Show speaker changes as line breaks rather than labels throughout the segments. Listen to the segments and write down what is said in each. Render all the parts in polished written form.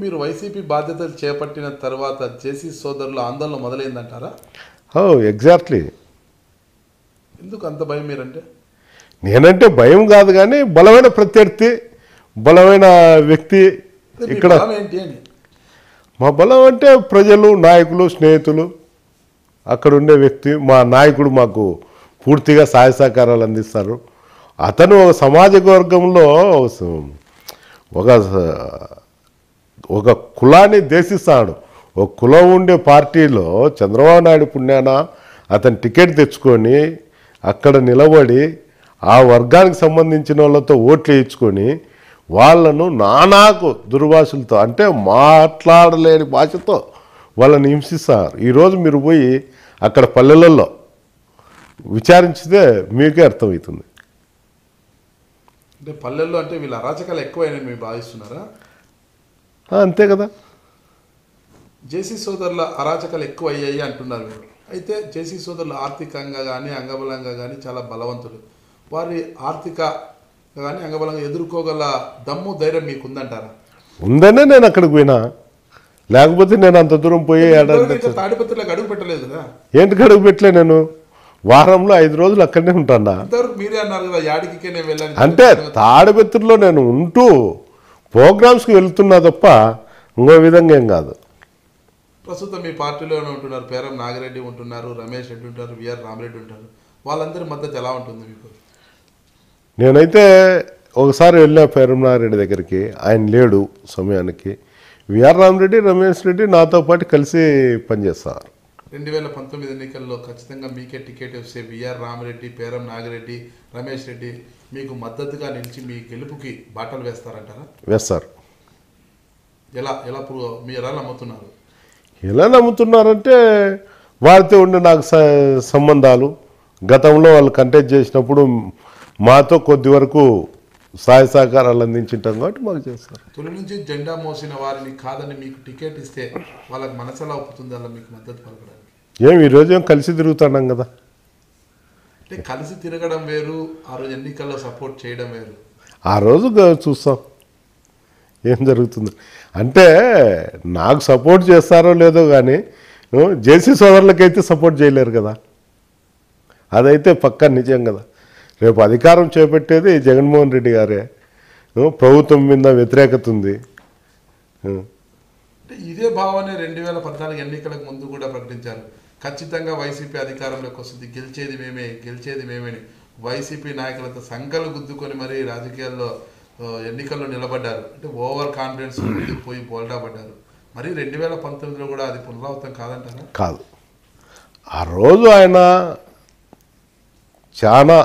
మీరు వైసీపీ బాధ్యతలు చేపట్టిన తర్వాత జేసీ సోదరుల ఆందోళన మొదలైందంటారా?
ఎగ్జాక్ట్లీ.
ఎందుకు అంత భయం మీరంటే?
నేనంటే భయం కాదు, కానీ బలమైన ప్రత్యర్థి, బలమైన వ్యక్తి ఇక్కడ.
ఏంటి అని
మా బలం అంటే ప్రజలు, నాయకులు, స్నేహితులు, అక్కడ ఉండే వ్యక్తి. మా నాయకుడు మాకు పూర్తిగా సహాయ సహకారాలు అందిస్తారు. అతను ఒక సామాజిక వర్గంలో ఒక కులాన్ని దేశిస్తాడు. ఒక కులం ఉండే పార్టీలో చంద్రబాబు నాయుడు పుణ్యాన అతను టికెట్ తెచ్చుకొని అక్కడ నిలబడి ఆ వర్గానికి సంబంధించిన వాళ్ళతో ఓట్లు వేయించుకొని వాళ్ళను నానాకు దుర్భాషలతో, అంటే మాట్లాడలేని భాషతో వాళ్ళని హింసిస్తారు. ఈరోజు మీరు పోయి అక్కడ పల్లెలలో విచారించితే మీకే అర్థమవుతుంది.
అంటే పల్లెల్లో అంటే వీళ్ళ అరాచకాలు ఎక్కువైనా మీరు భావిస్తున్నారా?
అంతే కదా.
జేసీ సోదరుల అరాచకాలు ఎక్కువ అయ్యాయి అంటున్నారు మీరు. అయితే జేసీ సోదరులు ఆర్థికంగా కానీ అంగబలంగా కానీ చాలా బలవంతులు. వారి ఆర్థిక కానీ అంగబలంగా ఎదుర్కోగల దమ్ము, ధైర్యం మీకు ఉందంటారా?
ఉందనే నేను అక్కడికి పోయినా, లేకపోతే నేను అంత దూరం పోయి
తాడిపత్రిలోకి అడుగు పెట్టలేదు కదా.
ఏంటికి అడుగు పెట్టలే? నేను వారంలో 5 రోజులు అక్కడనే ఉంటాను.
ఇంతవరకు మీరే అన్నారు కదా యాడికి నేను వెళ్ళాను
అంటే తాడిపత్రిలో నేను ఉంటూ ప్రోగ్రామ్స్కి వెళ్తున్నా తప్ప ఇంకో విధంగా ఏం కాదు.
ప్రస్తుతం మీ పార్టీలోనే ఉంటున్నారు, పేరం నాగిరెడ్డి ఉంటున్నారు, రమేష్ రెడ్డి ఉంటారు, విఆర్ రామరెడ్డి ఉంటారు. వాళ్ళందరి మద్దతు ఎలా ఉంటుంది మీకు?
నేనైతే ఒకసారి వెళ్ళా పేరం నాగిరెడ్డి దగ్గరికి, ఆయన లేడు సమయానికి. విఆర్ రామరెడ్డి, రమేష్ రెడ్డి నాతో పాటు కలిసి పనిచేస్తారు.
2019 ఎన్నికల్లో ఖచ్చితంగా మీకే టికెట్ వస్తే విఆర్ రామరెడ్డి, పేరం నాగిరెడ్డి, రమేష్ రెడ్డి మీకు మద్దతుగా నిలిచి మీ గెలుపుకి బాటలు వేస్తారంటారా?
వేస్తారు.
మీరు ఎలా నమ్ముతున్నారు?
ఎలా నమ్ముతున్నారంటే వారితో ఉండే నాకు సంబంధాలు, గతంలో వాళ్ళు కంటెస్ట్ చేసినప్పుడు మాతో కొద్ది వరకు సహాయ సహకారాలు అందించుంటాం కాబట్టి మాకు చేస్తారు.
తొలి నుంచి జెండా మోసిన వారిని కాదని మీకు టికెట్ ఇస్తే వాళ్ళకి మనసులా ఒప్పుతుంది, అలా మీకు మద్దతు పలకడానికి?
ఈరోజు ఏం కలిసి తిరుగుతున్నాం కదా.
అంటే కలిసి తిరగడం వేరు, ఆ రోజు ఎన్నికల్లో సపోర్ట్ చేయడం వేరు.
ఆ రోజు చూస్తాం ఏం జరుగుతుందో. అంటే నాకు సపోర్ట్ చేస్తారో లేదో కానీ జేసీ సోదరులకైతే సపోర్ట్ చేయలేరు కదా. అదైతే పక్కా నిజం కదా. రేపు అధికారం చేపట్టేది జగన్మోహన్ రెడ్డి గారే. ప్రభుత్వం మీద వ్యతిరేకత ఉంది.
ఇదే భావనే 2014 ఎన్నికలకు ముందు కూడా ప్రకటించారు. ఖచ్చితంగా వైసీపీ అధికారంలోకి వస్తుంది, గెలిచేది మేమని వైసీపీ నాయకులతో సంకలు గుద్దుకొని మరీ రాజకీయాల్లో ఎన్నికల్లో నిలబడ్డారు. అంటే ఓవర్ కాన్ఫిడెన్స్ పోయి బోల్డా పడ్డారు. మరి 2019లో కూడా అది పునరావృతం కాదంటారా?
కాదు. ఆ రోజు ఆయన చాలా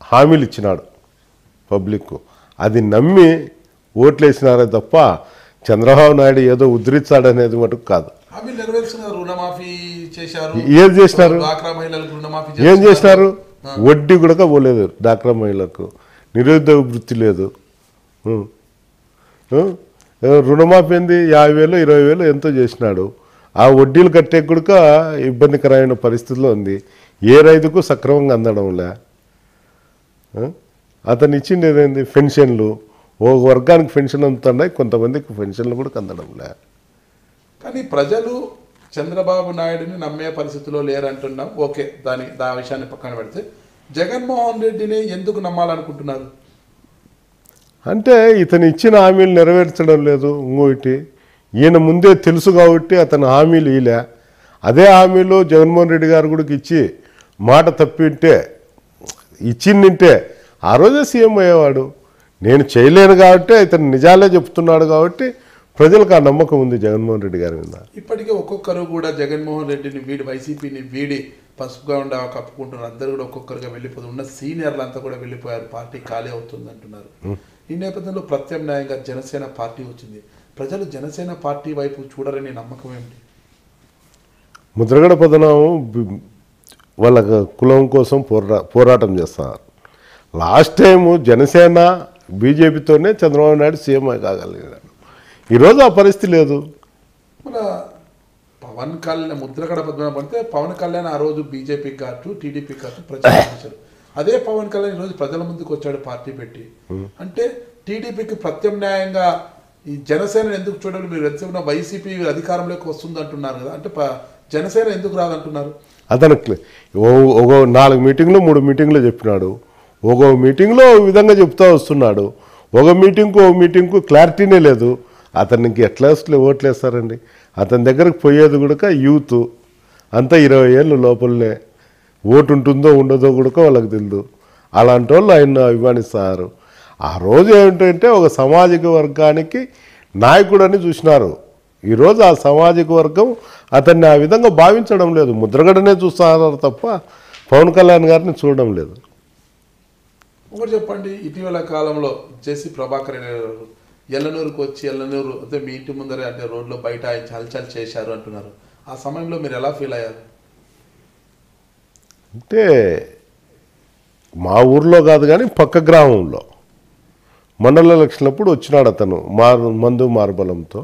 హామీలు ఇచ్చినాడు పబ్లిక్, అది నమ్మి ఓట్లేసినారే తప్ప చంద్రబాబు నాయుడు ఏదో ఉద్ధరించాడనేది మటుకు కాదు.
హామీలు నెరవేర్చున్నారు. రుణమాఫీ చేశారు.
ఏం చేసినారు?
డ్వాక్రా మహిళలకు రుణమాఫీ
ఏం చేసినారు? వడ్డీ కూడా పోలేదు డ్వాక్రా మహిళలకు. నిరుద్యోగ వృత్తి లేదు. రుణమాఫీ ఏంది 50,000 20,000 ఎంతో చేసినాడు. ఆ వడ్డీలు కట్టే కూడా ఇబ్బందికరమైన పరిస్థితిలో ఉంది. ఏ రైతుకు సక్రమంగా అందడంలే. అతను ఇచ్చింది ఏంది? పెన్షన్లు. ఒక వర్గానికి పెన్షన్ అందుతున్నాయి, కొంతమందికి పెన్షన్లు కూడా అందడంలే.
కానీ ప్రజలు చంద్రబాబు నాయుడుని నమ్మే పరిస్థితిలో లేరంటున్నాం. ఓకే, దా విషయాన్ని పక్కన పెడితే జగన్మోహన్ రెడ్డిని ఎందుకు నమ్మాలనుకుంటున్నారు?
అంటే ఇతను ఇచ్చిన హామీలు నెరవేర్చడం లేదు. ఇంకోటి ఈయన ముందే తెలుసు కాబట్టి అతను హామీలు ఇలే. అదే హామీలు జగన్మోహన్ రెడ్డి గారు కూడా ఇచ్చి మాట తప్పింటే ఇచ్చిందంటే ఆ రోజే సీఎం అయ్యేవాడు. నేను చేయలేను కాబట్టి ఇతను నిజాలే చెప్తున్నాడు కాబట్టి ప్రజలకు ఆ నమ్మకం ఉంది జగన్మోహన్ రెడ్డి గారి మీద.
ఇప్పటికే ఒక్కొక్కరు కూడా జగన్మోహన్ రెడ్డిని వీడి, వైసీపీని వీడి పసుపుగా ఉండ కప్పుకుంటున్నారు. అందరూ కూడా ఒక్కొక్కరుగా వెళ్ళిపోతుంది. ఉన్న సీనియర్లు అంతా కూడా వెళ్ళిపోయారు, పార్టీ ఖాళీ అవుతుంది అంటున్నారు. ఈ నేపథ్యంలో ప్రత్యామ్నాయంగా జనసేన పార్టీ వచ్చింది. ప్రజలు జనసేన పార్టీ వైపు చూడరని నమ్మకం ఏమిటి?
ముద్రగడ పద్మనాభం వాళ్ళ కులం కోసం పోరాటం చేస్తున్నారు. లాస్ట్ టైము జనసేన బీజేపీతోనే చంద్రబాబు నాయుడు సీఎం కాగలిగాడు. ఈరోజు ఆ పరిస్థితి లేదు.
మన పవన్ కళ్యాణ్ ముద్రగడ పద్మనాభం అంటే పవన్ కళ్యాణ్ ఆ రోజు బీజేపీకి కాదు, టీడీపీ కాదు ప్రచారం చేశారు. అదే పవన్ కళ్యాణ్ ఈరోజు ప్రజల ముందుకు వచ్చాడు పార్టీ పెట్టి. అంటే టీడీపీకి ప్రత్యామ్నాయంగా ఈ జనసేన ఎందుకు చూడండి, మీరు ఎంతసేపు వైసీపీ అధికారంలోకి వస్తుంది అంటున్నారు కదా, అంటే జనసేన ఎందుకు రాదంటున్నారు?
అతనికి ఒక 4 మీటింగ్లు 3 మీటింగ్లు చెప్పినాడు. ఒక మీటింగ్లో ఒక విధంగా చెప్తా వస్తున్నాడు, ఒక మీటింగ్కు క్లారిటీనే లేదు. అతనికి ఎట్లా ఓట్లు వేస్తారండి? అతని దగ్గరకు పోయేది కూడా యూత్ అంతా 20 ఏళ్ళు లోపలనే, ఓటు ఉంటుందో ఉండదో కూడా వాళ్ళకి తెలియదు. అలాంటి వాళ్ళు ఆయన అభిమానిస్తారు. ఆ రోజు ఏమిటంటే ఒక సామాజిక వర్గానికి నాయకుడని చూసినారు. ఈరోజు ఆ సామాజిక వర్గం అతన్ని ఆ విధంగా భావించడం లేదు. ముద్రగడనే చూస్తున్నారు తప్ప పవన్ కళ్యాణ్ గారిని చూడడం లేదు.
ఒకటి చెప్పండి, ఇటీవల కాలంలో జేసీ ప్రభాకర్ ఎల్లనూరుకు వచ్చి ఎల్లనూరు అంటే మీ ఇంటి ముందరే అంటే రోడ్లో బయట ఆయన హల్చల్ చేశారు అంటున్నారు. ఆ సమయంలో మీరు ఎలా ఫీల్ అయ్యారు?
అంటే మా ఊర్లో కాదు కానీ పక్క గ్రామంలో మండల ఎలక్షన్లప్పుడు వచ్చినాడు అతను మందు మార్బలంతో.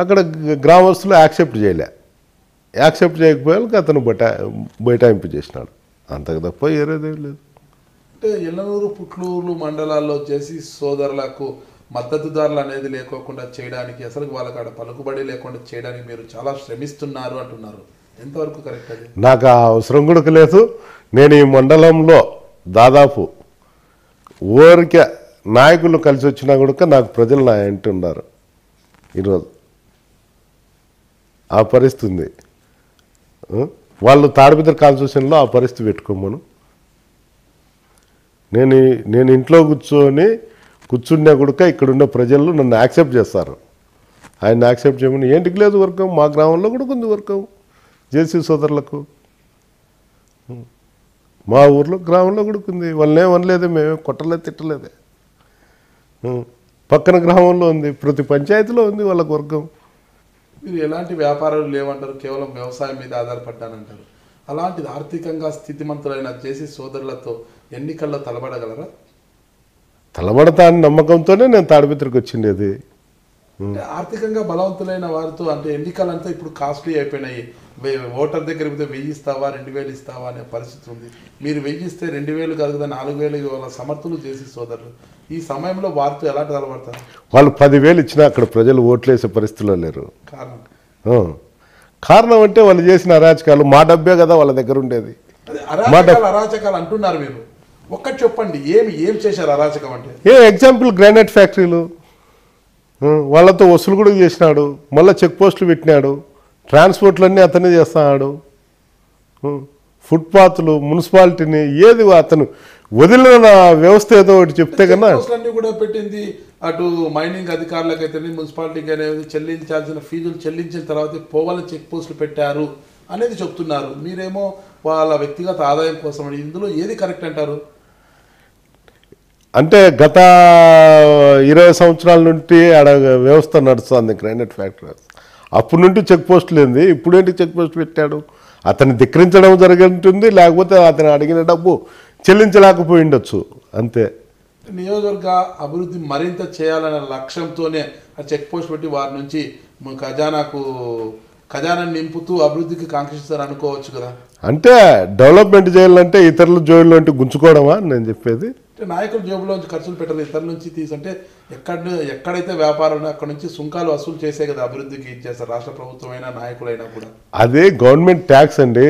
అక్కడ గ్రామస్తులు యాక్సెప్ట్ చేయకపోయాక అతను బైటాయింపు చేసినాడు. అంతకు తప్ప ఏరేదేం లేదు.
అంటే ఎల్లనూరు పుట్లూరు మండలాల్లో చేసి సోదరులకు మద్దతుదారులు అనేది లేకోకుండా చేయడానికి, అసలు వాళ్ళకి ఆడ పలుకుబడి లేకుండా చేయడానికి మీరు చాలా శ్రమిస్తున్నారు అంటున్నారు. ఎంతవరకు కరెక్ట్ అది?
నాకు ఆ అవసరం కూడా లేదు. నేను ఈ మండలంలో దాదాపు ఊరికే నాయకులు కలిసి వచ్చినా కూడా నాకు ప్రజలు నా ఇంటి ఉన్నారు. ఈరోజు ఆ పరిస్థితి ఉంది. వాళ్ళు తాడిపత్రి కాన్స్టిట్యూషన్లో ఆ పరిస్థితి పెట్టుకోమను. నేను ఇంట్లో కూర్చున్నా కూడా ఇక్కడున్న ప్రజలు నన్ను యాక్సెప్ట్ చేస్తారు. ఆయన యాక్సెప్ట్ చేయమని ఏంటికి లేదు వర్గం. మా గ్రామంలో కూడా ఉంది వర్గం జేసీ సోదరులకు. మా ఊర్లో గ్రామంలో కూడా ఉంది. వాళ్ళని ఏమనలేదే, మేమే కొట్టలేదు తిట్టలేదే. పక్కన గ్రామంలో ఉంది, ప్రతి పంచాయతీలో ఉంది వాళ్ళకు వర్గం.
మీరు ఎలాంటి వ్యాపారాలు లేవంటారు, కేవలం వ్యవసాయం మీద ఆధారపడ్డానంటారు. అలాంటిది ఆర్థికంగా స్థితిమంతులైన జేసీ సోదరులతో ఎన్నికల్లో తలబడగలరా?
తలబడతా అని నమ్మకంతోనే నేను తాడిపత్రికి వచ్చిండేది.
అంటే ఆర్థికంగా బలవంతులైన వారితో అంటే ఎన్నికలంతా ఇప్పుడు కాస్ట్లీ అయిపోయినాయి. ఓటర్ దగ్గర పోతే 1000 ఇస్తావా 2000 ఇస్తావా అనే పరిస్థితి ఉంది. మీరు 1000 ఇస్తే 2000 కాదు కదా 4000 ఇవ్వాల సమర్థులు చేసి సోదరులు. ఈ సమయంలో వారితో ఎలా తలబడతారు?
వాళ్ళు 10,000 ఇచ్చినా అక్కడ ప్రజలు ఓట్లేసే పరిస్థితిలో లేరు. కారణం అంటే వాళ్ళు చేసిన అరాచకాలు. మా డబ్బే కదా వాళ్ళ దగ్గర ఉండేది.
అరాచకాలు అంటున్నారు మీరు. ఒక్కటి చెప్పండి, ఏం చేశారు అరాచకం అంటే?
ఎగ్జాంపుల్ గ్రానైట్ ఫ్యాక్టరీలు వాళ్ళతో వసూలు కూడా చేసినాడు. మళ్ళీ చెక్ పోస్టులు పెట్టినాడు. ట్రాన్స్పోర్ట్లన్నీ అతనే చేస్తున్నాడు. ఫుట్పాత్లు మున్సిపాలిటీని ఏది అతను వదిలిన వ్యవస్థ ఏదో ఒకటి చెప్తే కన్నా
కూడా పెట్టింది. అటు మైనింగ్ అధికారులకైతే మున్సిపాలిటీకి అనేది చెల్లించాల్సిన ఫీజులు చెల్లించిన తర్వాత పోవాలని చెక్ పోస్టులు పెట్టారు అనేది చెప్తున్నారు. మీరేమో వాళ్ళ వ్యక్తిగత ఆదాయం కోసం. ఇందులో ఏది కరెక్ట్ అంటారు?
అంటే గత 20 సంవత్సరాల నుండి ఆడ వ్యవస్థ నడుస్తుంది గ్రానైట్ ఫ్యాక్టరీ. అప్పటి నుండి చెక్ పోస్టులు ఏంది, ఇప్పుడేంటి చెక్ పోస్ట్ పెట్టాడు? అతన్ని ధిక్కరించడం జరుగుతుంది, లేకపోతే అతను అడిగిన డబ్బు చెల్లించలేకపోయి ఉండొచ్చు అంతే.
నియోజకవర్గ అభివృద్ధి మరింత చేయాలనే లక్ష్యంతోనే ఆ చెక్ పోస్ట్ పెట్టి వారి నుంచి ఖజానా నింపుతూ అభివృద్ధికి కాంక్షిస్తారు అనుకోవచ్చు కదా.
అంటే డెవలప్మెంట్ చేయాలంటే ఇతరుల జోబులో గుంజుకోవడమా నేను చెప్పేది?
అంటే నాయకుల జోబులోంచి ఖర్చులు పెట్టాలి, ఇతరుల నుంచి తీసుంటే ఎక్కడైతే వ్యాపారం ఉందో అక్కడ నుంచి సుంకాలు వసూలు చేసే కదా అభివృద్ధికి ఇచ్చేస్తారు రాష్ట్ర ప్రభుత్వమైనా నాయకులైనా కూడా.
అదే గవర్నమెంట్ ట్యాక్స్ అండి.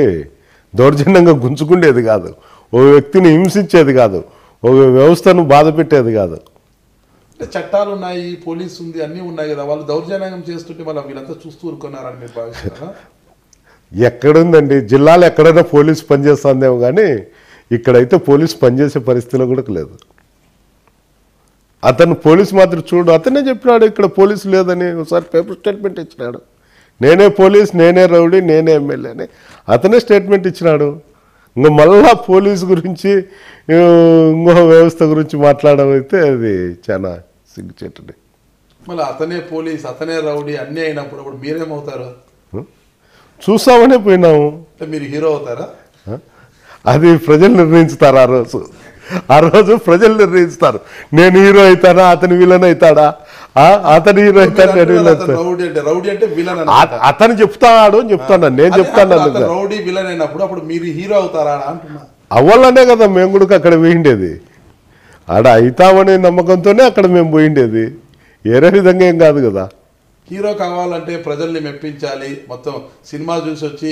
దౌర్జన్యంగా గుంజుకుండేది కాదు, ఓ వ్యక్తిని హింసించేది కాదు, ఒక వ్యవస్థను బాధ పెట్టేది కాదు.
అంటే చట్టాలు ఉన్నాయి, పోలీసు ఉంది, అన్నీ ఉన్నాయి కదా. వాళ్ళు దౌర్జన్యం చేస్తుంటే వాళ్ళు వీళ్ళంతా చూస్తూ ఊరుకున్నారని మీరు భావిస్తారా?
ఎక్కడుందండి, జిల్లాలో ఎక్కడైనా పోలీసు పనిచేస్తుందేమో కానీ ఇక్కడైతే పోలీసు పనిచేసే పరిస్థితిలో కూడా లేదు. అతను పోలీసు మాత్రం చూడు, అతనే చెప్పినాడు ఇక్కడ పోలీసు లేదని. ఒకసారి పేపర్ స్టేట్మెంట్ ఇచ్చినాడు, నేనే పోలీస్, నేనే రౌడీ, నేనే ఎమ్మెల్యే అని అతనే స్టేట్మెంట్ ఇచ్చినాడు. ఇంకా మళ్ళా పోలీసు గురించి ఇంకో వ్యవస్థ గురించి మాట్లాడడం అయితే అది చాలా సిగ్గుచేటండి.
మళ్ళీ అతనే పోలీస్, అతనే రౌడీ అన్నీ అయినప్పుడు అప్పుడు మీరేమవుతారు?
చూసామనే పోయినాము.
మీరు హీరో అవుతారా?
అది ప్రజలు నిర్ణయించుతారు. ఆ రోజు ప్రజలు నిర్ణయిస్తారు. నేను హీరో అవుతానా, అతను విలన్ అవుతాడా? అతను హీరో అవుతాడు, అతను చెప్తాడు అని చెప్తాను. నేను చెప్తాను
రౌడీ విలన్ అయినప్పుడు అప్పుడు మీరు హీరో అవుతారా అంటున్నా.
అవ్వాలనే కదా మేము కూడా అక్కడ పోయిండేది. ఆడ అవుతామనే నమ్మకంతోనే అక్కడ మేము పోయిండేది. వేరే విధంగా ఏం కాదు కదా.
హీరో కావాలంటే ప్రజల్ని మెప్పించాలి, మొత్తం సినిమా చూసి వచ్చి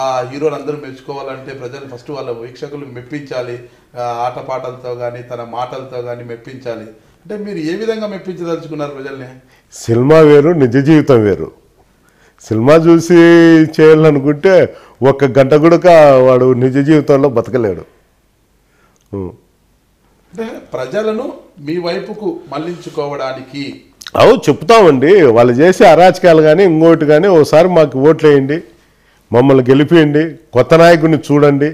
ఆ హీరోని అందరూ మెచ్చుకోవాలంటే ప్రజలు ఫస్ట్ వాళ్ళ వీక్షకులు మెప్పించాలి, ఆటపాటలతో కానీ తన మాటలతో కానీ మెప్పించాలి. అంటే మీరు ఏ విధంగా మెప్పించదలుచుకున్నారు ప్రజల్ని?
సినిమా వేరు, నిజ జీవితం వేరు. సినిమా చూసి చేయాలనుకుంటే 1 గంట కూడా వాడు నిజ జీవితంలో బతకలేడు.
అంటే ప్రజలను మీ వైపుకు మళ్లించుకోవడానికి
చెప్తామండి. వాళ్ళు చేసే అరాచకాలు కానీ ఇంకోటి కానీ ఒకసారి మాకు ఓట్లు వేయండి, మమ్మల్ని గెలిపియండి, కొత్త నాయకుడిని చూడండి,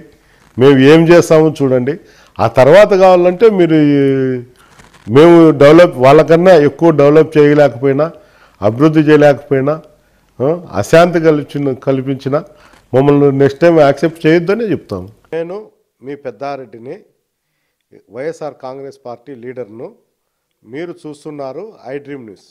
మేము ఏం చేస్తామో చూడండి. ఆ తర్వాత కావాలంటే మీరు మేము వాళ్ళకన్నా ఎక్కువ డెవలప్ చేయలేకపోయినా, అభివృద్ధి చేయలేకపోయినా, అశాంతి కల్పించిన మమ్మల్ని నెక్స్ట్ టైం యాక్సెప్ట్ చేయొద్దనే చెప్తాము. నేను మీ పెద్దారెడ్డిని, వైఎస్ఆర్ కాంగ్రెస్ పార్టీ లీడర్ను. మీరు చూస్తున్నారు ఐ డ్రీమ్ న్యూస్.